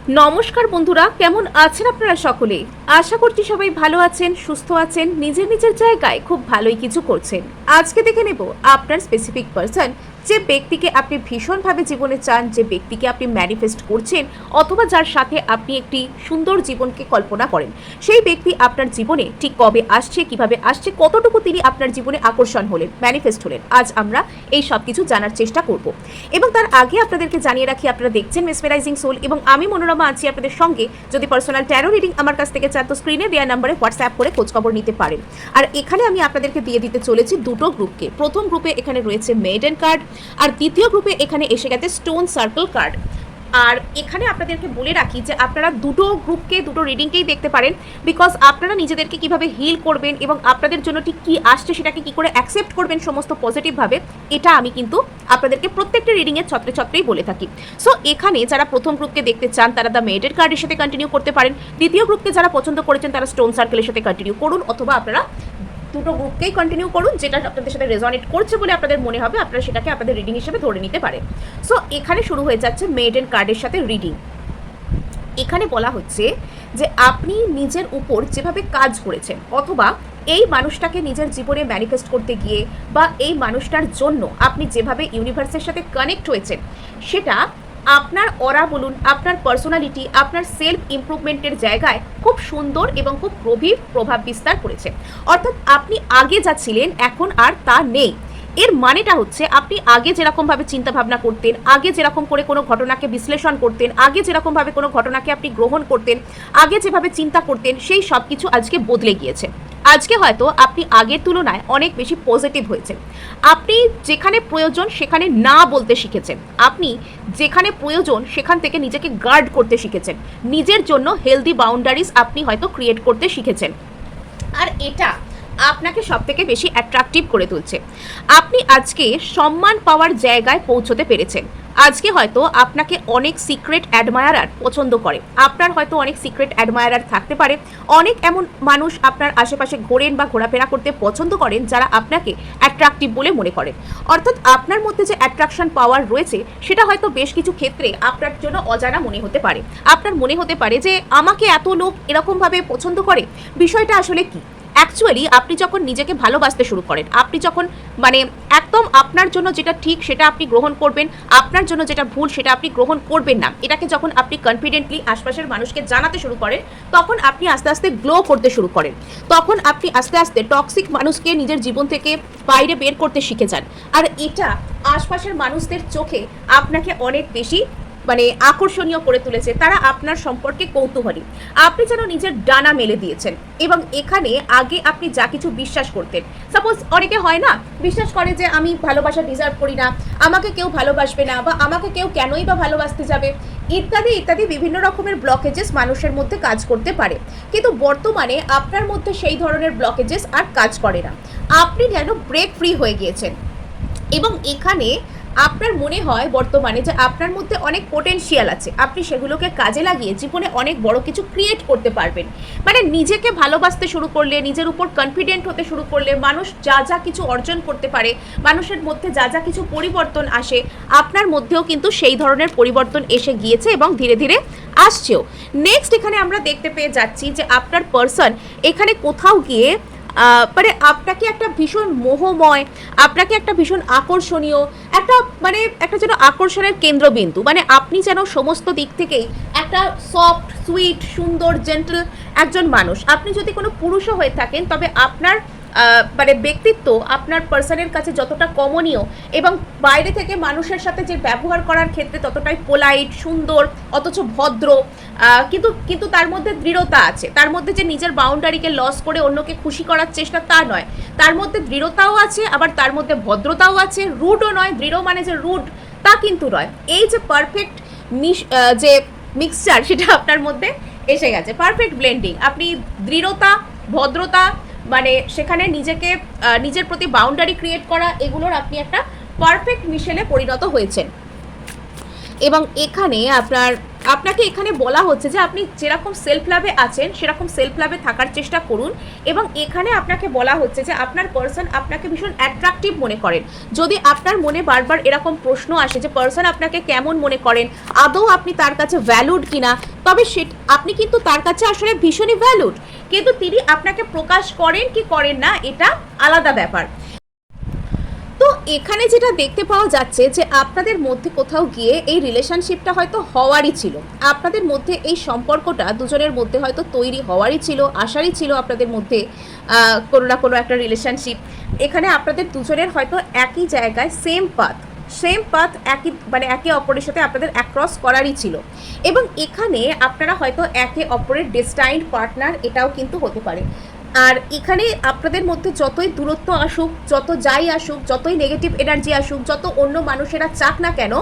নমস্কার বন্ধুরা, কেমন আছেন আপনারা সকলে? আশা করছি সবাই ভালো আছেন, সুস্থ আছেন, নিজের নিজের জায়গায় খুব ভালোই কিছু করছেন। আজকে দেখে নেব আপনার স্পেসিফিক পারসন, যে ব্যক্তিকে আপনি ভীষণভাবে জীবনে চান, যে ব্যক্তিকে আপনি ম্যানিফেস্ট করছেন, অথবা যার সাথে আপনি একটি সুন্দর জীবনকে কল্পনা করেন, সেই ব্যক্তি আপনার জীবনে ঠিক কবে আসছে, কিভাবে আসছে, কতটুকু তিনি আপনার জীবনে আকর্ষণ হলেন, ম্যানিফেস্ট হলেন। আজ আমরা এই সব কিছু জানার চেষ্টা করব। এবং তার আগে আপনাদেরকে জানিয়ে রাখি, আপনারা দেখছেন মেসমেরাইজিং সোল এবং আমি মনোরমা আছি আপনাদের সঙ্গে। যদি পার্সোনাল ট্যারো রিডিং আমার কাছ থেকে চান তো স্ক্রিনে দেওয়া নম্বরে হোয়াটসঅ্যাপ করে খোঁজখবর নিতে পারেন। আর এখানে আমি আপনাদেরকে দিয়ে দিতে চলেছি দুটো গ্রুপকে। প্রথম গ্রুপে এখানে রয়েছে মেডেন কার্ড, আর দ্বিতীয় গ্রুপে এখানে এসে গেছে স্টোন সার্কেল কার্ড। আর এখানে আপনাদেরকে বলে রাখি যে আপনারা দুটো গ্রুপকে, দুটো রিডিংকেই দেখতে পারেন, বিকজ আপনারা নিজেদেরকে কিভাবে হিল করবেন এবং আপনাদের জন্য ঠিক কী আসছে সেটাকে কী করে অ্যাকসেপ্ট করবেন সমস্ত পজিটিভভাবে, এটা আমি কিন্তু আপনাদেরকে প্রত্যেকটা রিডিংয়ের ছত্রে ছত্রেই বলে থাকি। সো এখানে যারা প্রথম গ্রুপকে দেখতে চান তারা দ্য মেডেন কার্ডের সাথে কন্টিনিউ করতে পারেন। দ্বিতীয় গ্রুপকে যারা পছন্দ করেছেন তারা স্টোন সার্কেলের সাথে কন্টিনিউ করুন, অথবা আপনারা দুটো গ্রুপকেই কন্টিনিউ করুন, যেটা আপনাদের সাথে রেজনেট করছে বলে আপনাদের মনে হবে, আপনারা সেটাকে আপনাদের রিডিং হিসেবে ধরে নিতে পারেন। সো এখানে শুরু হয়ে যাচ্ছে মেডেন কার্ডের সাথে রিডিং। এখানে বলা হচ্ছে যে আপনি নিজের উপর যেভাবে কাজ করেছেন, অথবা এই মানুষটাকে নিজের জীবনে ম্যানিফেস্ট করতে গিয়ে, বা এই মানুষটার জন্য আপনি যেভাবে ইউনিভার্সের সাথে কানেক্ট হয়েছেন, সেটা আপনার অরা বলুন, আপনার পার্সোনালিটি, আপনার সেলফ ইমপ্রুভমেন্টের জায়গায় খুব সুন্দর এবং খুব গভীর প্রভাব বিস্তার করেছে। অর্থাৎ আপনি আগে যা ছিলেন এখন আর তা নেই। এর মানেটা হচ্ছে আপনি আগে যেরকমভাবে চিন্তাভাবনা করতেন, আগে যেরকম করে কোনো ঘটনাকে বিশ্লেষণ করতেন, আগে যেরকমভাবে কোনো ঘটনাকে আপনি গ্রহণ করতেন, আগে যেভাবে চিন্তা করতেন, সেই সব কিছু আজকে বদলে গিয়েছে। আজকে হয়তো আপনি আগের তুলনায় অনেক বেশি পজিটিভ হয়েছেন। আপনি যেখানে প্রয়োজন সেখানে না বলতে শিখেছেন। আপনি যেখানে প্রয়োজন সেখান থেকে নিজেকে গার্ড করতে শিখেছেন। নিজের জন্য হেলদি বাউন্ডারিজ আপনি হয়তো ক্রিয়েট করতে শিখেছেন। আর এটা আপনাকে সবথেকে বেশি অ্যাট্রাকটিভ করে তুলছে। আপনি আজকে সম্মান পাওয়ার জায়গায় পৌঁছতে পেরেছেন। আজকে হয়তো আপনাকে অনেক সিক্রেট অ্যাডমায়ারার পছন্দ করে। আপনার হয়তো অনেক সিক্রেট অ্যাডমায়ারার থাকতে পারে। অনেক এমন মানুষ আপনার আশেপাশে ঘোরেন বা ঘোরাফেরা করতে পছন্দ করেন যারা আপনাকে অ্যাট্রাকটিভ বলে মনে করেন। অর্থাৎ আপনার মধ্যে যে অ্যাট্রাকশন পাওয়ার রয়েছে সেটা হয়তো বেশ কিছু ক্ষেত্রে আপনার জন্য অজানা মনে হতে পারে। আপনার মনে হতে পারে যে আমাকে এত লোক এরকমভাবে পছন্দ করে, বিষয়টা আসলে কি? অ্যাকচুয়ালি আপনি যখন নিজেকে ভালোবাসতে শুরু করেন, আপনি যখন একদম আপনার জন্য যেটা ঠিক সেটা আপনি গ্রহণ করবেন, আপনার জন্য যেটা ভুল সেটা আপনি গ্রহণ করবেন না, এটাকে যখন আপনি কনফিডেন্টলি আশপাশের মানুষকে জানাতে শুরু করেন, তখন আপনি আস্তে আস্তে গ্লো করতে শুরু করেন। তখন আপনি আস্তে আস্তে টক্সিক মানুষকে নিজের জীবন থেকে বাইরে বের করতে শিখে যান। আর এটা আশপাশের মানুষদের চোখে আপনাকে অনেক বেশি আকর্ষণীয় করে তুলেছে। তারা আপনার সম্পর্কে কৌতূহলী। আপনি যেন নিজের ডানা মেলে দিয়েছেন। এবং এখানে আগে আপনি যা কিছু বিশ্বাস করতেন, সাপোজ অনেকে হয় না, বিশ্বাস করে যে আমি ভালোবাসা ডিজার্ভ করি না, আমাকে কেউ ভালোবাসবে না, বা আমাকে কেউ কেনই বা ভালোবাসতে যাবে, ইত্যাদি ইত্যাদি বিভিন্ন রকমের ব্লকেজেস মানুষের মধ্যে কাজ করতে পারে। কিন্তু বর্তমানে আপনার মধ্যে সেই ধরনের ব্লকেজেস আর কাজ করে না। আপনি যেন ব্রেক ফ্রি হয়ে গিয়েছেন। এবং এখানে আপনার মনে হয় বর্তমানে যে আপনার মধ্যে অনেক পোটেনশিয়াল আছে, আপনি সেগুলোকে কাজে লাগিয়ে জীবনে অনেক বড় কিছু ক্রিয়েট করতে পারবেন। নিজেকে ভালোবাসতে শুরু করলে, নিজের উপর কনফিডেন্ট হতে শুরু করলে, মানুষ যা যা কিছু অর্জন করতে পারে, মানুষের মধ্যে যা যা কিছু পরিবর্তন আসে, আপনার মধ্যেও কিন্তু সেই ধরনের পরিবর্তন এসে গিয়েছে এবং ধীরে ধীরে আসছেও। নেক্সট এখানে আমরা দেখতে পেয়ে যাচ্ছি যে আপনার পার্সন এখানে কোথাও গিয়ে আপনাকে একটা ভীষণ মোহময়, আপনাকে একটা ভীষণ আকর্ষণীয়, একটা যেন আকর্ষণের কেন্দ্রবিন্দু। আপনি যেন সমস্ত দিক থেকেই একটা সফট, সুইট, সুন্দর, জেন্টল একজন মানুষ। আপনি যদি কোনো পুরুষও হয়ে থাকেন তবে আপনার ব্যক্তিত্ব আপনার পার্সনের কাছে যতটা কমনীয় এবং বাইরে থেকে মানুষের সাথে যে ব্যবহার করার ক্ষেত্রে ততটাই পোলাইট, সুন্দর, অথচ ভদ্র, কিন্তু তার মধ্যে দৃঢ়তা আছে। তার মধ্যে যে নিজের বাউন্ডারিকে লস করে অন্যকে খুশি করার চেষ্টা তা নয়, তার মধ্যে দৃঢ়তাও আছে, আবার তার মধ্যে ভদ্রতাও আছে। রুডও নয়, দৃঢ় মানে যে রুড তা কিন্তু নয়। এই যে পারফেক্ট যে মিক্সচার সেটা আপনার মধ্যে এসে গেছে, পারফেক্ট ব্লেন্ডিং। আপনি দৃঢ়তা, ভদ্রতা, সেখানে নিজেকে, নিজের প্রতি বাউন্ডারি ক্রিয়েট করা, এগুলোর আপনি একটা পারফেক্ট মিশেলে পরিণত হয়েছেন। এবং এখানে আপনার আপনাকে এখানে বলা হচ্ছে যে আপনি যেরকম সেলফ লাভে আছেন সেরকম সেলফ লাভে থাকার চেষ্টা করুন, এবং এখানে আপনাকে বলা হচ্ছে যে আপনার পার্সন আপনাকে ভীষণ অ্যাট্রাকটিভ মনে করেন। যদি আপনার মনে বারবার এরকম প্রশ্ন আসে যে পার্সন আপনাকে কেমন মনে করেন, আদৌ আপনি তার কাছে ভ্যালুড কিনা, তবে আপনি কিন্তু তার কাছে আসলে ভীষণই ভ্যালুড, কিন্তু তিনি আপনাকে প্রকাশ করেন কি করেন না এটা আলাদা ব্যাপার। তো এখানে যেটা দেখতে পাওয়া যাচ্ছে যে আপনাদের মধ্যে কোথাও গিয়ে এই রিলেশনশিপটা হয়তো হওয়ারই ছিল, আপনাদের মধ্যে এই সম্পর্কটা দুজনের মধ্যে হয়তো তৈরি হওয়ারই ছিল, আসারই ছিল আপনাদের মধ্যে কোনো না কোনো একটা রিলেশনশিপ। এখানে আপনাদের দুজনের হয়তো একই জায়গায় সেম পাথ একই মানে একে অপরের সাথে আপনাদের অ্যাক্রস করারই ছিল, এবং এখানে আপনারা হয়তো একে অপরের ডেস্টাইন্ড পার্টনার, এটাও কিন্তু হতে পারে। আর এখানে আপনাদের মধ্যে যতই দূরত্ব আসুক, যত যাই আসুক, যতই নেগেটিভ এনার্জি আসুক, যত অন্য মানুষেরা চাক না কেন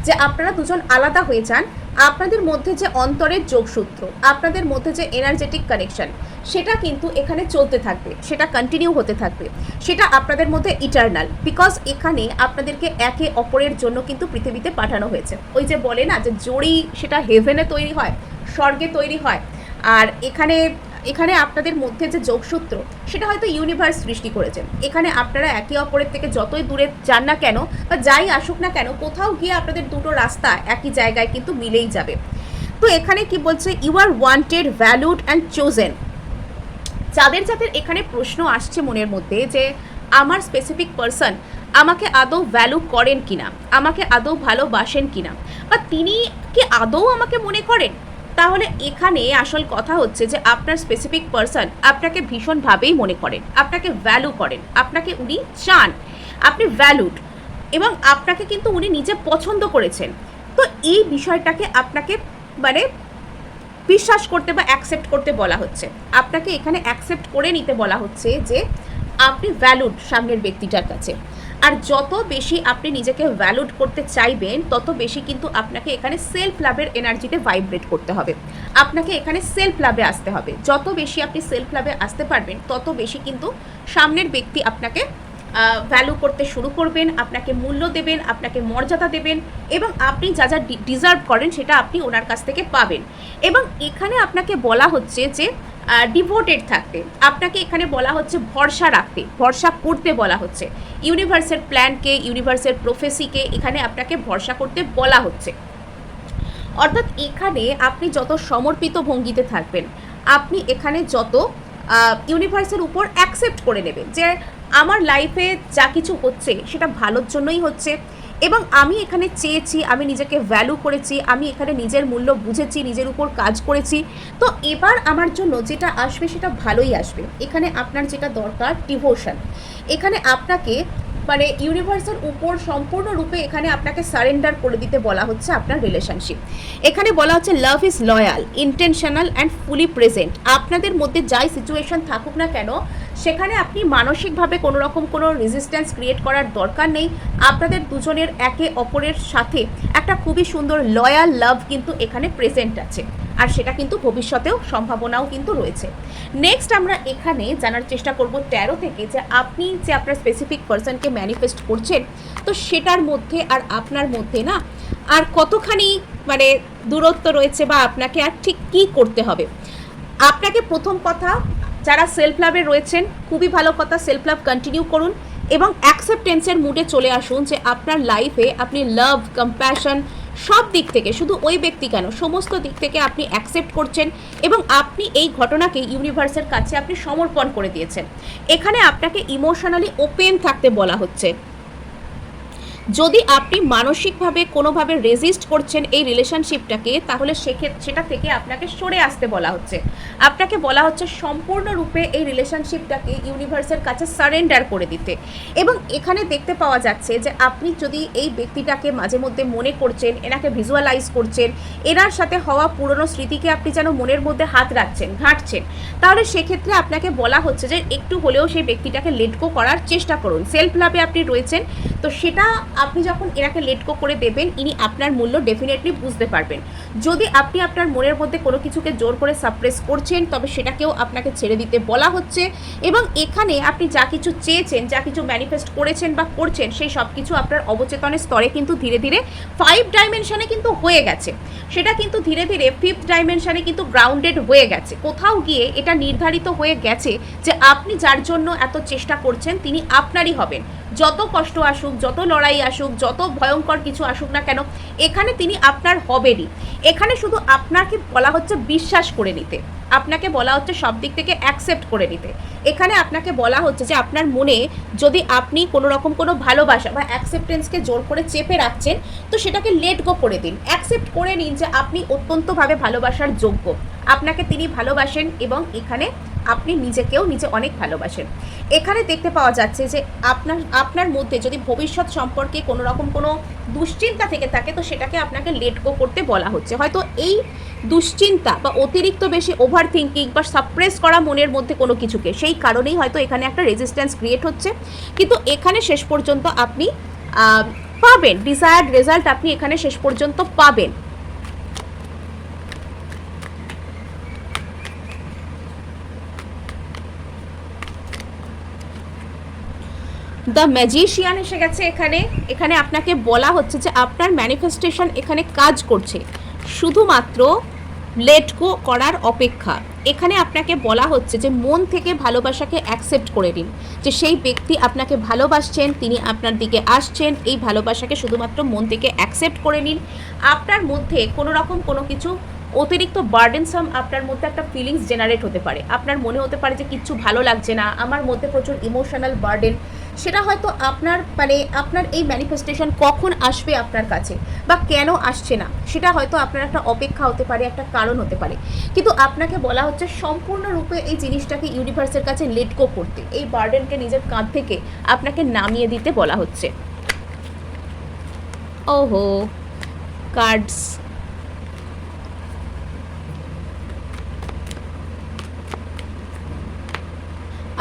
যে আপনারা দুজন আলাদা হয়ে যান, আপনাদের মধ্যে যে অন্তরের যোগসূত্র, আপনাদের মধ্যে যে এনার্জেটিক কানেকশন, সেটা কিন্তু এখানে চলতে থাকবে, সেটা কন্টিনিউ হতে থাকবে, সেটা আপনাদের মধ্যে ইটারনাল। বিকজ এখানে আপনাদেরকে একে অপরের জন্য কিন্তু পৃথিবীতে পাঠানো হয়েছে। ওই যে বলে না যে জড়ি সেটা হেভেনে তৈরি হয়, স্বর্গে তৈরি হয়, আর এখানে আপনাদের মধ্যে যে যোগসূত্র সেটা হয়তো ইউনিভার্স সৃষ্টি করেছেন। এখানে আপনারা একে অপরের থেকে যতই দূরে যান না কেন বা যাই আসুক না কেন, কোথাও গিয়ে আপনাদের দুটো রাস্তা একই জায়গায় কিন্তু মিলেই যাবে। তো এখানে কি বলছে, you are wanted, valued and chosen. যাদের এখানে প্রশ্ন আসছে মনের মধ্যে যে আমার স্পেসিফিক পার্সন আমাকে আদৌ ভ্যালু করেন কিনা, আমাকে আদৌ ভালোবাসেন কিনা, বা তিনি কি আদৌ আমাকে মনে করেন, তাহলে এখানে আসল কথা হচ্ছে যে আপনার স্পেসিফিক পার্সন আপনাকে ভীষণভাবেই মনে করেন, আপনাকে ভ্যালু করেন, আপনাকে উনি চান, আপনি ভ্যালুড, এবং আপনাকে কিন্তু উনি নিজে পছন্দ করেছেন। তো এই বিষয়টাকে আপনাকে মানে বিশ্বাস করতে বা অ্যাকসেপ্ট করতে বলা হচ্ছে, আপনাকে এখানে অ্যাকসেপ্ট করে নিতে বলা হচ্ছে যে আপনি ভ্যালুড সামনের ব্যক্তিটার কাছে। আর যত বেশি আপনি নিজেকে ভ্যালুড করতে চাইবেন, তত বেশি কিন্তু আপনাকে এখানে সেলফ লাভের এনার্জিতে ভাইব্রেট করতে হবে, আপনাকে এখানে সেলফ লাভে আসতে হবে। যত বেশি আপনি সেলফ লাভে আসতে পারবেন, তত বেশি কিন্তু সামনের ব্যক্তি আপনাকে ভ্যালু করতে শুরু করবেন, আপনাকে মূল্য দেবেন, আপনাকে মর্যাদা দেবেন, এবং আপনি যা যা ডিজার্ভ করেন সেটা আপনি ওনার কাছ থেকে পাবেন। এবং এখানে আপনাকে বলা হচ্ছে যে ডিভোটেড থাকতে, আপনাকে এখানে বলা হচ্ছে ভরসা রাখতে, ভরসা করতে বলা হচ্ছে, ইউনিভার্সের প্ল্যানকে, ইউনিভার্সের প্রফেসিকে এখানে আপনাকে ভরসা করতে বলা হচ্ছে। অর্থাৎ এখানে আপনি যত সমর্পিত ভঙ্গিতে থাকবেন, আপনি এখানে যত ইউনিভার্সের উপর অ্যাকসেপ্ট করে নেবেন যে আমার লাইফে যা কিছু হচ্ছে সেটা ভালোর জন্যই হচ্ছে, এবং আমি এখানে চেয়েছি, আমি নিজেকে ভ্যালু করেছি, আমি এখানে নিজের মূল্য বুঝেছি, নিজের উপর কাজ করেছি, তো এবার আমার জন্য যেটা আসবে সেটা ভালোই আসবে। এখানে আপনার যেটা দরকার ডিভোশন, এখানে আপনাকে মানে ইউনিভার্সের উপর সম্পূর্ণরূপে এখানে আপনাকে সারেন্ডার করে দিতে বলা হচ্ছে আপনার রিলেশনশিপ। এখানে বলা হচ্ছে love is loyal, intentional and fully present. আপনাদের মধ্যে যাই সিচুয়েশন থাকুক না কেন, সেখানে আপনি মানসিকভাবে কোনো রকম কোনো রেজিস্ট্যান্স ক্রিয়েট করার দরকার নেই। আপনাদের দুজনের একে অপরের সাথে একটা খুবই সুন্দর লয়াল লাভ কিন্তু এখানে প্রেজেন্ট আছে, আর সেটা কিন্তু ভবিষ্যতেও সম্ভাবনাও কিন্তু রয়েছে। নেক্সট আমরা এখানে জানার চেষ্টা করব ট্যারো থেকে যে আপনি যে আপনার স্পেসিফিক পার্সনকে ম্যানিফেস্ট করছেন, তো সেটার মধ্যে আর আপনার মধ্যে না আর কতখানি মানে দূরত্ব রয়েছে, বা আপনাকে আর ঠিক কী করতে হবে। আপনাকে প্রথম কথা, যারা সেলফ লাভে রয়েছেন খুবই ভালো কথা, সেলফ লাভ কন্টিনিউ করুন এবং অ্যাকসেপ্টেন্সের মুডে চলে আসুন যে আপনার লাইফে আপনি লাভ, কম্প্যাশন সব দিক থেকে, শুধু ওই ব্যক্তি কেন সমস্ত দিক থেকে আপনি অ্যাকসেপ্ট করছেন, এবং আপনি এই ঘটনাকে ইউনিভার্সের কাছে আপনি সমর্পণ করে দিয়েছেন। এখানে আপনাকে ইমোশনালি ওপেন থাকতে বলা হচ্ছে। যদি আপনি মানসিকভাবে কোনোভাবে রেজিস্ট করছেন এই রিলেশনশিপটাকে, তাহলে সেটা থেকে আপনাকে সরে আসতে বলা হচ্ছে। আপনাকে বলা হচ্ছে সম্পূর্ণরূপে এই রিলেশনশিপটাকে ইউনিভার্সের কাছে সারেন্ডার করে দিতে। এবং এখানে দেখতে পাওয়া যাচ্ছে যে আপনি যদি এই ব্যক্তিটাকে মাঝে মধ্যে মনে করছেন, এনাকে ভিজুয়ালাইজ করছেন, এনার সাথে হওয়া পুরনো স্মৃতিকে আপনি যেন মনের মধ্যে হাত রাখছেন, ঘাঁটছেন, তাহলে সেক্ষেত্রে আপনাকে বলা হচ্ছে যে একটু হলেও সেই ব্যক্তিটাকে লেট গো করার চেষ্টা করুন। সেলফ লাভে আপনি রয়েছেন, তো সেটা আপনি যখন এনাকে লেট গো করে দেবেন, ইনি আপনার মূল্য ডেফিনেটলি বুঝতে পারবেন। যদি আপনি আপনার মনের মধ্যে কোনো কিছুকে জোর করে সাপ্রেস করছেন, তবে সেটাকেও আপনাকে ছেড়ে দিতে বলা হচ্ছে। এবং এখানে আপনি যা কিছু চেয়েছেন, যা কিছু ম্যানিফেস্ট করেছেন বা করছেন, সেই সব কিছু আপনার অবচেতনের স্তরে কিন্তু ধীরে ধীরে 5 ডাইমেনশনে কিন্তু হয়ে গেছে। সেটা কিন্তু ধীরে ধীরে 5th ডাইমেনশনে কিন্তু গ্রাউন্ডেড হয়ে গেছে। কোথাও গিয়ে এটা নির্ধারিত হয়ে গেছে যে আপনি যার জন্য এত চেষ্টা করছেন তিনি আপনারই হবেন। যত কষ্ট আসুক, যত লড়াই আসুক, যত ভয়ঙ্কর কিছু আসুক না কেন, এখানে তিনি আপনার হবেনই। এখানে শুধু আপনাকে বলা হচ্ছে বিশ্বাস করে নিতে, আপনাকে বলা হচ্ছে সব দিক থেকে অ্যাকসেপ্ট করে নিতে। এখানে আপনাকে বলা হচ্ছে যে আপনার মনে যদি আপনি কোনো রকম কোনো ভালোবাসা বা অ্যাকসেপ্টেন্সকে জোর করে চেপে রাখছেন, তো সেটাকে লেট গো করে দিন। অ্যাকসেপ্ট করে নিন যে আপনি অত্যন্তভাবে ভালোবাসার যোগ্য, আপনাকে তিনি ভালোবাসেন এবং এখানে আপনি নিজেকেও নিজে অনেক ভালোবাসেন। এখানে দেখতে পাওয়া যাচ্ছে যে আপনার মধ্যে যদি ভবিষ্যৎ সম্পর্কে কোনো রকম কোনো দুশ্চিন্তা থেকে থাকে, তো সেটাকে আপনাকে লেট গো করতে বলা হচ্ছে। হয়তো এই দুশ্চিন্তা বা অতিরিক্ত বেশি ওভার থিঙ্কিং বা সাপ্রেস করা মনের মধ্যে কোনো কিছুকে, সেই কারণেই হয়তো এখানে একটা রেজিস্ট্যান্স ক্রিয়েট হচ্ছে। কিন্তু এখানে শেষ পর্যন্ত আপনি পাবেন ডিজায়ার্ড রেজাল্ট, আপনি এখানে শেষ পর্যন্ত পাবেন। দ্য ম্যাজিশিয়ান এসে গেছে এখানে। এখানে আপনাকে বলা হচ্ছে যে আপনার ম্যানিফেস্টেশন এখানে কাজ করছে, শুধুমাত্র লেট গো করার অপেক্ষা। এখানে আপনাকে বলা হচ্ছে যে মন থেকে ভালোবাসাকে অ্যাকসেপ্ট করে নিন, যে সেই ব্যক্তি আপনাকে ভালোবাসছেন, তিনি আপনার দিকে আসছেন। এই ভালোবাসাকে শুধুমাত্র মন থেকে অ্যাকসেপ্ট করে নিন। আপনার মধ্যে কোনো রকম কোনো কিছু অতিরিক্ত বার্ডেনসাম আপনার মধ্যে একটা ফিলিংস জেনারেট হতে পারে। আপনার মনে হতে পারে যে কিচ্ছু ভালো লাগছে না, আমার মধ্যে প্রচুর ইমোশনাল বার্ডেন। সেটা হয়তো আপনার এই ম্যানিফেস্টেশন কখন আসবে আপনার কাছে বা কেন আসছে না, সেটা হয়তো আপনার একটা অপেক্ষা হতে পারে, একটা কারণ হতে পারে। কিন্তু আপনাকে বলা হচ্ছে সম্পূর্ণরূপে এই জিনিসটাকে ইউনিভার্সের কাছে লেট গো করতে, এই বার্ডেনকে নিজের কাঁধ থেকে আপনাকে নামিয়ে দিতে বলা হচ্ছে। ওহো, কার্ডস।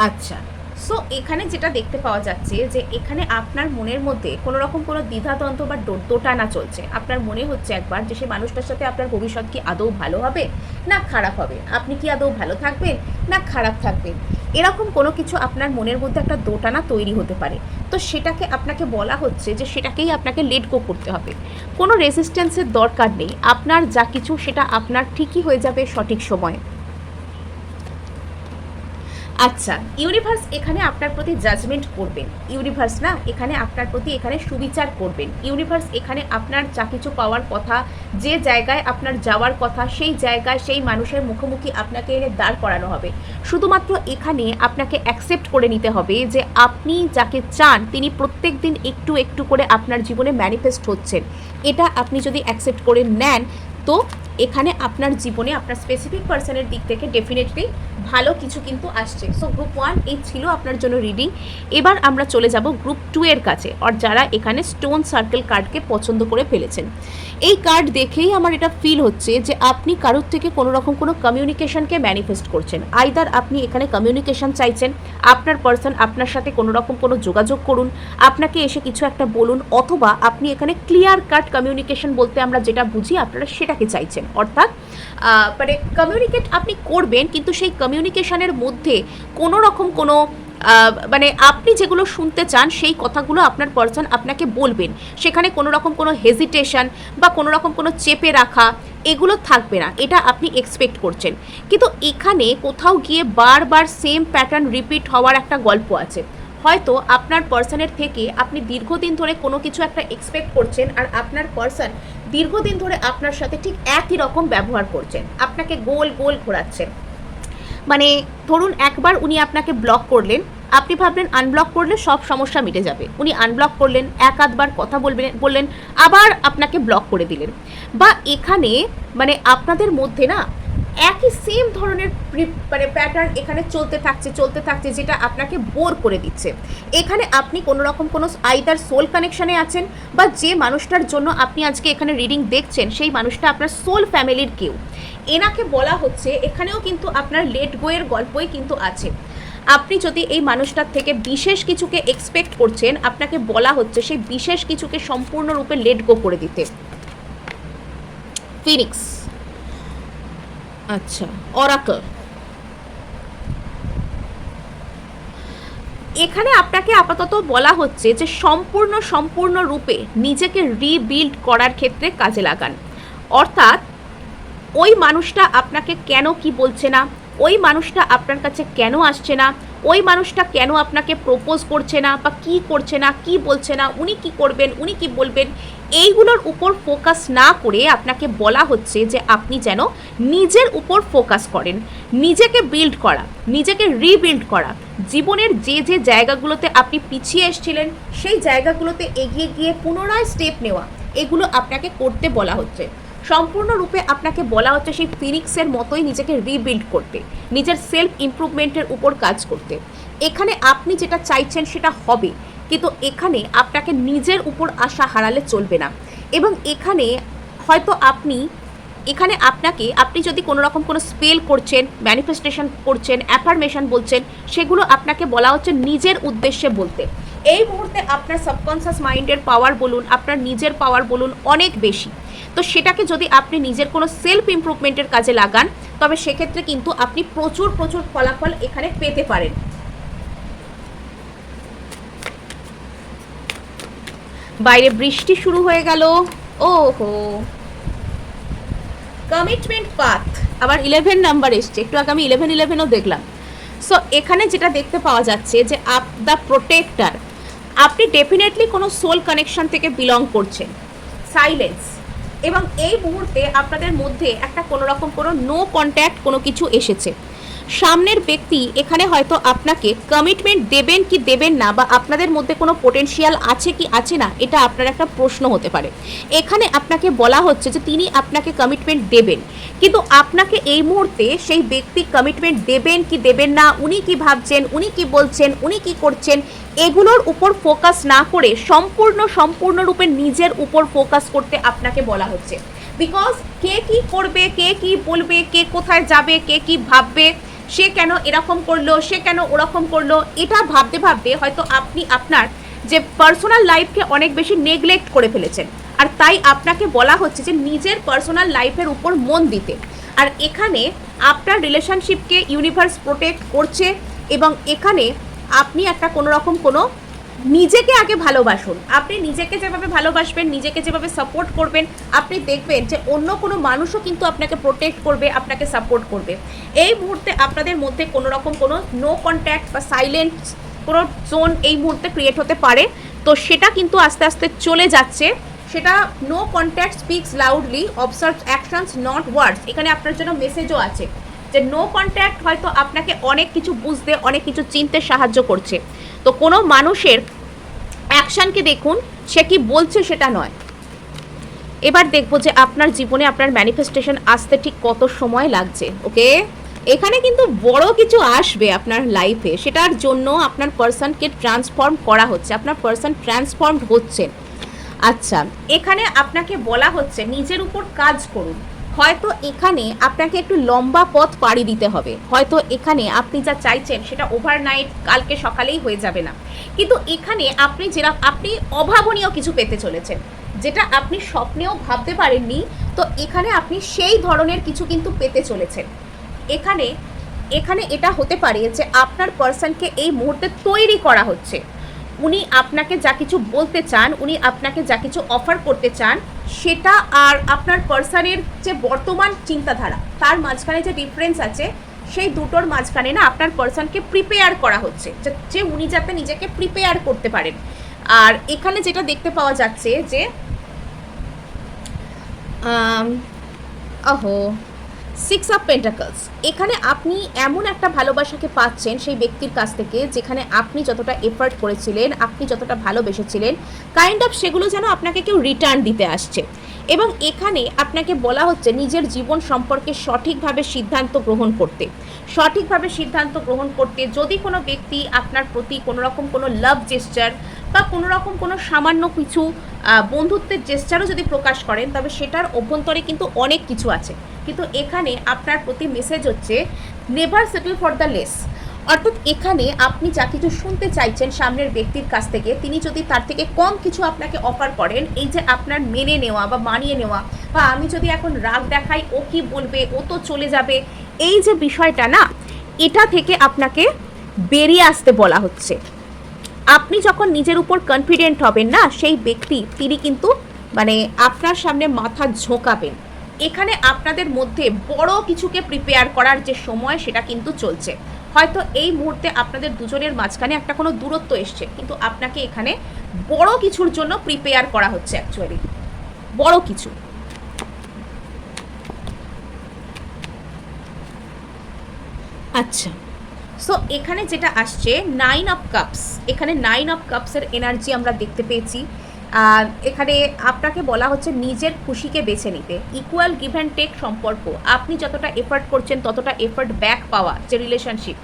আচ্ছা, সো এখানে যেটা দেখতে পাওয়া যাচ্ছে যে এখানে আপনার মনের মধ্যে কোনো রকম কোনো দ্বিধাদ্বন্দ্ব বা দোটানা চলছে। আপনার মনে হচ্ছে একবার যে সে মানুষটার সাথে আপনার ভবিষ্যৎ কি আদৌ ভালো হবে না খারাপ হবে, আপনি কি আদৌ ভালো থাকবেন না খারাপ থাকবেন, এরকম কোনো কিছু আপনার মনের মধ্যে একটা দোটানা তৈরি হতে পারে। তো সেটাকে আপনাকে বলা হচ্ছে যে সেটাকেই আপনাকে লেট গো করতে হবে। কোনো রেজিস্ট্যান্সের দরকার নেই, আপনার যা কিছু সেটা আপনার ঠিকই হয়ে যাবে সঠিক সময়ে। আচ্ছা, ইউনিভার্স এখানে আপনার প্রতি জাজমেন্ট করবেন। ইউনিভার্স না এখানে আপনার প্রতি এখানে সুবিচার করবেন। ইউনিভার্স এখানে আপনার যা কিছু পাওয়ার কথা, যে জায়গায় আপনার যাওয়ার কথা, সেই জায়গায় সেই মানুষের মুখোমুখি আপনাকে এনে দাঁড় করানো হবে। শুধুমাত্র এখানে আপনাকে অ্যাকসেপ্ট করে নিতে হবে যে আপনি যাকে চান তিনি প্রত্যেক দিন একটু একটু করে আপনার জীবনে ম্যানিফেস্ট হচ্ছেন। এটা আপনি যদি অ্যাকসেপ্ট করে নেন, তো এখানে আপনার জীবনে আপনার স্পেসিফিক পার্সনের দিক থেকে ডেফিনেটলি ভালো কিছু কিন্তু আসছে। সো গ্রুপ 1 এই ছিল আপনার জন্য রিডিং। এবার আমরা চলে যাব গ্রুপ 2 এর কাছে, আর যারা এখানে স্টোন সার্কেল কার্ডকে পছন্দ করে ফেলেছেন। এই কার্ড দেখেই আমার এটা ফিল হচ্ছে যে আপনি কারোর থেকে কোনো রকম কোনো কমিউনিকেশনকে ম্যানিফেস্ট করছেন। আইদার আপনি এখানে কমিউনিকেশন চাইছেন, আপনার পার্সন আপনার সাথে কোনো রকম কোনো যোগাযোগ করুন, আপনাকে এসে কিছু একটা বলুন, অথবা আপনি এখানে ক্লিয়ার কাট কমিউনিকেশন বলতে আমরা যেটা বুঝি আপনারা সেটাকে চাইছেন। অর্থাৎ মানে কমিউনিকেট আপনি করবেন, কিন্তু সেই কমিউনিকেশনের মধ্যে কোনো রকম কোনো মানে আপনি যেগুলো শুনতে চান সেই কথাগুলো আপনার পার্সন আপনাকে বলবেন। সেখানে কোনো রকম কোনো হেজিটেশন বা কোনো রকম কোনো চেপে রাখা এগুলো থাকবে না, এটা আপনি এক্সপেক্ট করছেন। কিন্তু এখানে কোথাও গিয়ে বারবার সেম প্যাটার্ন রিপিট হওয়ার একটা গল্প আছে। হয়তো আপনার পার্সনের থেকে আপনি দীর্ঘদিন ধরে কোনো কিছু একটা এক্সপেক্ট করছেন, আর আপনার পার্সন দীর্ঘদিন ধরে আপনার সাথে ঠিক একই রকম ব্যবহার করছেন, আপনাকে গোল গোল ঘোরাচ্ছেন। মানে ধরুন একবার উনি আপনাকে ব্লক করলেন, আপনি ভাবলেন আনব্লক করলে সব সমস্যা মিটে যাবে, উনি আনব্লক করলেন, এক আধবার কথা বললেন, আবার আপনাকে ব্লক করে দিলেন। বা এখানে মানে আপনাদের মধ্যে না একই সেম ধরনের মানে প্যাটার্ন এখানে চলতে থাকছে, যেটা আপনাকে বোর করে দিচ্ছে। এখানে আপনি কোনো রকম কোনো আইদার সোল কানেকশানে আছেন, বা যে মানুষটার জন্য আপনি আজকে এখানে রিডিং দেখছেন সেই মানুষটা আপনার সোল ফ্যামিলির কেউ। এনাকে বলা হচ্ছে এখানেও কিন্তু আপনার লেট গোয়ের গল্পই কিন্তু আছে। আপনি যদি এই মানুষটার থেকে বিশেষ কিছুকে এক্সপেক্ট করছেন, আপনাকে বলা হচ্ছে সেই বিশেষ কিছুকে সম্পূর্ণরূপে লেট গো করে দিতে। ফিনিক্স, আচ্ছা, অরাকল। এখানে আপনাকে আপাতত বলা হচ্ছে যে সম্পূর্ণরূপে নিজেকে রিবিল্ড করার ক্ষেত্রে কাজে লাগান। অর্থাৎ ওই মানুষটা আপনাকে কেন কি বলছে না, ওই মানুষটা আপনার কাছে কেন আসছে না, ওই মানুষটা কেন আপনাকে প্রপোজ করছে না বা কি করছে না, কি বলছে না, উনি কি করবেন, উনি কি বলবেন, এইগুলোর উপর ফোকাস না করে আপনাকে বলা হচ্ছে যে আপনি যেন নিজের উপর ফোকাস করেন, নিজেকে বিল্ড করা, নিজেকে রিবিল্ড করা, জীবনের যে যে জায়গাগুলোতে আপনি পিছিয়ে এসেছিলেন সেই জায়গাগুলোতে এগিয়ে গিয়ে পুনরায় স্টেপ নেওয়া, এগুলো আপনাকে করতে বলা হচ্ছে। সম্পূর্ণরূপে আপনাকে বলা হচ্ছে সেই ফিনিক্সের মতোই নিজেকে রিবিল্ড করতে, নিজের সেলফ ইমপ্রুভমেন্টের উপর কাজ করতে। এখানে আপনি যেটা চাইছেন সেটা হবে, কিন্তু এখানে আপনাকে নিজের উপর আশা হারালে চলবে না। এবং এখানে হয়তো আপনি যদি কোনো রকম কোনো স্পেল করছেন, ম্যানিফেস্টেশন করছেন, অ্যাফার্মেশন বলছেন, সেগুলো আপনাকে বলা হচ্ছে নিজের উদ্দেশ্যে বলতে। এই মুহূর্তে আপনার সাবকনসিয়াস মাইন্ডের পাওয়ার বলুন, আপনার নিজের পাওয়ার বলুন, অনেক বেশি। তো সেটাকে যদি আপনি নিজের কোনো সেলফ ইমপ্রুভমেন্টের কাজে লাগান, তবে সেক্ষেত্রে কিন্তু আপনি প্রচুর ফলাফল এখানে পেতে পারেন। বাইরে বৃষ্টি শুরু হয়ে গেল। ওহো, কমিটমেন্ট পাথ, আবার 11 নাম্বার এসছে, একটু আগে আমি 11ও দেখলাম। সো এখানে যেটা দেখতে পাওয়া যাচ্ছে যে দ্য প্রোটেক্টর, আপনি ডেফিনেটলি কোনো সোল কানেকশন থেকে বিলং করছেন। সাইলেন্স, এবং এই মুহূর্তে আপনাদের মধ্যে একটা কোনো রকম কোনো নো কন্ট্যাক্ট কোনো কিছু এসেছে। সামনের ব্যক্তি এখানে হয়তো আপনাকে কমিটমেন্ট দেবেন কি দেবেন না, বা আপনাদের মধ্যে কোনো পোটেনশিয়াল আছে কি আছে না, এটা আপনার একটা প্রশ্ন হতে পারে। এখানে আপনাকে বলা হচ্ছে যে তিনি আপনাকে কমিটমেন্ট দেবেন, কিন্তু আপনাকে এই মুহূর্তে সেই ব্যক্তি কমিটমেন্ট দেবেন কি দেবেন না, উনি কি ভাবছেন, উনি কি বলছেন, উনি কি করছেন, এগুলোর উপর ফোকাস না করে সম্পূর্ণরূপে নিজের উপর ফোকাস করতে আপনাকে বলা হচ্ছে। বিকজ কে কি করবে, কে কি বলবে, কে কোথায় যাবে, কে কি ভাববে, সে কেন এরকম করলো, সে কেন ওরকম করলো, এটা ভাবতে ভাবতে হয়তো আপনি আপনার যে পার্সোনাল লাইফকে অনেক বেশি নেগলেক্ট করে ফেলেছেন। আর তাই আপনাকে বলা হচ্ছে যে নিজের পার্সোনাল লাইফের উপর মন দিতে। আর এখানে আপনার রিলেশনশিপকে ইউনিভার্স প্রোটেক্ট করছে, এবং এখানে আপনি একটা কোনো রকম কোনো নিজেকে আগে ভালোবাসুন। আপনি নিজেকে যেভাবে ভালোবাসবেন, নিজেকে যেভাবে সাপোর্ট করবেন, আপনি দেখবেন যে অন্য কোনো মানুষও কিন্তু আপনাকে প্রোটেক্ট করবে, আপনাকে সাপোর্ট করবে। এই মুহূর্তে আপনাদের মধ্যে কোনো রকম কোনো নো কন্ট্যাক্ট বা সাইলেন্ট কোনো জোন এই মুহূর্তে ক্রিয়েট হতে পারে, তো সেটা কিন্তু আস্তে আস্তে চলে যাচ্ছে। সেটা no contact speaks loudly, observe actions not words. এখানে আপনার জন্য মেসেজও আছে যে নো কন্ট্যাক্ট হয়তো আপনাকে অনেক কিছু বুঝতে, অনেক কিছু চিনতে সাহায্য করছে। তো কোনো মানুষের অ্যাকশনকে দেখুন, সে কি বলছে সেটা নয়। এবার দেখবো যে আপনার জীবনে আপনার ম্যানিফেস্টেশন আসতে ঠিক কত সময় লাগছে। ওকে, এখানে কিন্তু বড় কিছু আসবে আপনার লাইফে, সেটার জন্য আপনার পার্সনকে ট্রান্সফর্ম করা হচ্ছে, আপনার পার্সন ট্রান্সফর্মড হচ্ছেন। আচ্ছা, এখানে আপনাকে বলা হচ্ছে নিজের উপর কাজ করুন। হয়তো এখানে আপনাকে একটু লম্বা পথ পাড়ি দিতে হবে, হয়তো এখানে আপনি যা চাইছেন সেটা ওভারনাইট কালকে সকালেই হয়ে যাবে না, কিন্তু এখানে আপনি অভাবনীয় কিছু পেতে চলেছেন, যেটা আপনি স্বপ্নেও ভাবতে পারেননি। তো এখানে আপনি সেই ধরনের কিছু কিন্তু পেতে চলেছেন। এখানে এটা হতে পারে যে আপনার পার্সনকে এই মুহূর্তে তৈরি করা হচ্ছে। উনি আপনাকে যা কিছু বলতে চান, উনি আপনাকে যা কিছু অফার করতে চান, সেটা আর আপনার পার্সনের যে বর্তমান চিন্তাধারা তার মাঝখানে যে ডিফারেন্স আছে, সেই দুটোর মাঝখানে না আপনার পার্সনকে প্রিপেয়ার করা হচ্ছে, যে উনি যাতে নিজেকে প্রিপেয়ার করতে পারেন। আর এখানে যেটা দেখতে পাওয়া যাচ্ছে যে সিক্স অফ পেন্টাকলস, এখানে আপনি এমন একটা ভালোবাসাকে পাচ্ছেন সেই ব্যক্তির কাছ থেকে, যেখানে আপনি যতটা এফার্ট করেছিলেন, আপনি যতটা ভালোবেসেছিলেন, কাইন্ড অফ সেগুলো যেন আপনাকে কেউ রিটার্ন দিতে আসছে। এবং এখানে আপনাকে বলা হচ্ছে নিজের জীবন সম্পর্কে সঠিকভাবে সিদ্ধান্ত গ্রহণ করতে। যদি কোনো ব্যক্তি আপনার প্রতি কোনো রকম কোনো লাভ জেস্চার বা কোনো রকম কোনো সামান্য কিছু বন্ধুত্বের জেস্চারও যদি প্রকাশ করেন, তবে সেটার অভ্যন্তরে কিন্তু অনেক কিছু আছে। কিন্তু এখানে আপনার প্রতি মেসেজ হচ্ছে never settle for the less. অর্থাৎ এখানে আপনি যা কিছু শুনতে চাইছেন সামনের ব্যক্তির কাছ থেকে, তিনি যদি তার থেকে কম কিছু আপনাকে অফার করেন, এই যে আপনার মেনে নেওয়া বা মানিয়ে নেওয়া, বা আমি যদি এখন রাগ দেখাই ও কি বলবে, ও তো চলে যাবে, এই যে বিষয়টা না, এটা থেকে আপনাকে বেরিয়ে আসতে বলা হচ্ছে। আপনি যখন নিজের উপর কনফিডেন্ট হবেন না, সেই ব্যক্তি তিনি কিন্তু মানে আপনার সামনে মাথা ঝোঁকাবেন। এখানে আপনাদের মধ্যে বড় কিছুকে প্রিপেয়ার করার যে সময়, সেটা কিন্তু চলছে। হয়তো এই মুহূর্তে আপনাদের দুজনের মাঝখানে একটা কোনো দূরত্ব এসছে, কিন্তু আপনাকে এখানে বড় কিছুর জন্য প্রিপেয়ার করা হচ্ছে, অ্যাকচুয়ালি বড় কিছু। আচ্ছা, সো এখানে যেটা আসছে 9 অফ কাপস, এখানে 9 অফ কাপসের এনার্জি আমরা দেখতে পেয়েছি। আর এখানে আপনাকে বলা হচ্ছে নিজের খুশিকে বেছে নিতে, ইকুয়াল গিভ অ্যান্ড টেক সম্পর্ক। আপনি যতটা এফর্ট করছেন ততটা এফর্ট ব্যাক পাওয়া, যে রিলেশনশিপ,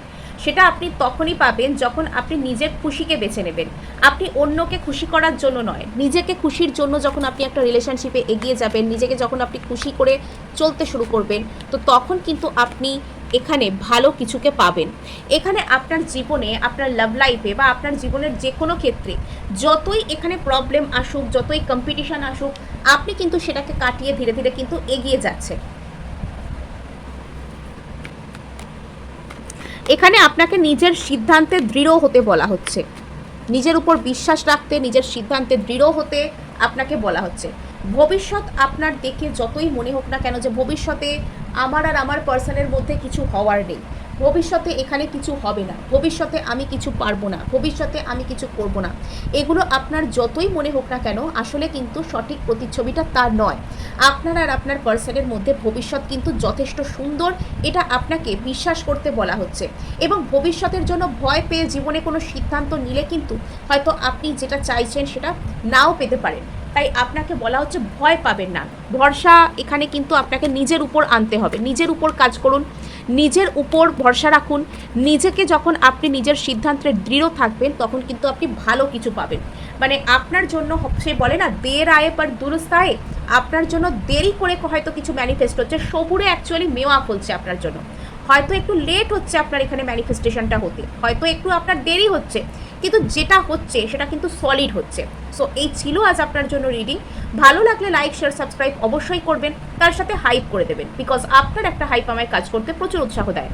সেটা আপনি তখনই পাবেন যখন আপনি নিজের খুশিকে বেছে নেবেন। আপনি অন্যকে খুশি করার জন্য নয়, নিজেকে খুশির জন্য যখন আপনি একটা রিলেশনশিপে এগিয়ে যাবেন, নিজেকে যখন আপনি খুশি করে চলতে শুরু করবেন, তো তখন কিন্তু আপনি এখানে ভালো কিছুকে পাবেন। এখানে আপনার জীবনে, আপনার লাভ লাইফে বা আপনার জীবনের যে কোনো ক্ষেত্রে যতই এখানে প্রবলেম আসুক, যতই কম্পিটিশন আসুক, আপনি কিন্তু সেটাকে কাটিয়ে ধীরে ধীরে কিন্তু এগিয়ে যাচ্ছেন। এখানে আপনাকে নিজের সিদ্ধান্তে দৃঢ় হতে বলা হচ্ছে, নিজের উপর বিশ্বাস রাখতে, নিজের সিদ্ধান্তে দৃঢ় হতে আপনাকে বলা হচ্ছে। ভবিষ্যৎ আপনার দেখে যতই মনে হোক না কেন যে ভবিষ্যতে আমার আর আমার পার্সনের মধ্যে কিছু হওয়ার নেই, ভবিষ্যতে এখানে কিছু হবে না, ভবিষ্যতে আমি কিছু পারবো না, ভবিষ্যতে আমি কিছু করব না, এগুলো আপনার যতই মনে হোক না কেন, আসলে কিন্তু সঠিক প্রতিচ্ছবিটা তার নয়। আপনার আর আপনার পার্সনের মধ্যে ভবিষ্যৎ কিন্তু যথেষ্ট সুন্দর, এটা আপনাকে বিশ্বাস করতে বলা হচ্ছে। এবং ভবিষ্যতের জন্য ভয় পেয়ে জীবনে কোনো সিদ্ধান্ত নিলে কিন্তু হয়তো আপনি যেটা চাইছেন সেটা নাও পেতে পারেন। তাই আপনাকে বলা হচ্ছে ভয় পাবেন না, ভরসা এখানে কিন্তু আপনাকে নিজের উপর আনতে হবে, নিজের উপর কাজ করুন, নিজের উপর ভরসা রাখুন। নিজেকে যখন আপনি নিজের সিদ্ধান্তে দৃঢ় থাকবেন, তখন কিন্তু আপনি ভালো কিছু পাবেন। মানে আপনার জন্য সে বলে না, দের আয়ে পর দুরুস্ত আয়ে, আপনার জন্য দেরি করে হয়তো কিছু ম্যানিফেস্ট হচ্ছে, সবুরে অ্যাকচুয়ালি মেওয়া ফলছে আপনার জন্য। হয়তো একটু লেট হচ্ছে আপনার এখানে ম্যানিফেস্টেশনটা হতে, হয়তো একটু আপনার দেরি হচ্ছে, কিন্তু যেটা হচ্ছে সেটা কিন্তু সলিড হচ্ছে। সো এই ছিল আজ আপনার জন্য রিডিং। ভালো লাগলে লাইক, শেয়ার, সাবস্ক্রাইব অবশ্যই করবেন, তার সাথে হাইপ করে দেবেন, বিকজ আপনার একটা হাইপ আমায় কাজ করতে প্রচুর উৎসাহ দেয়।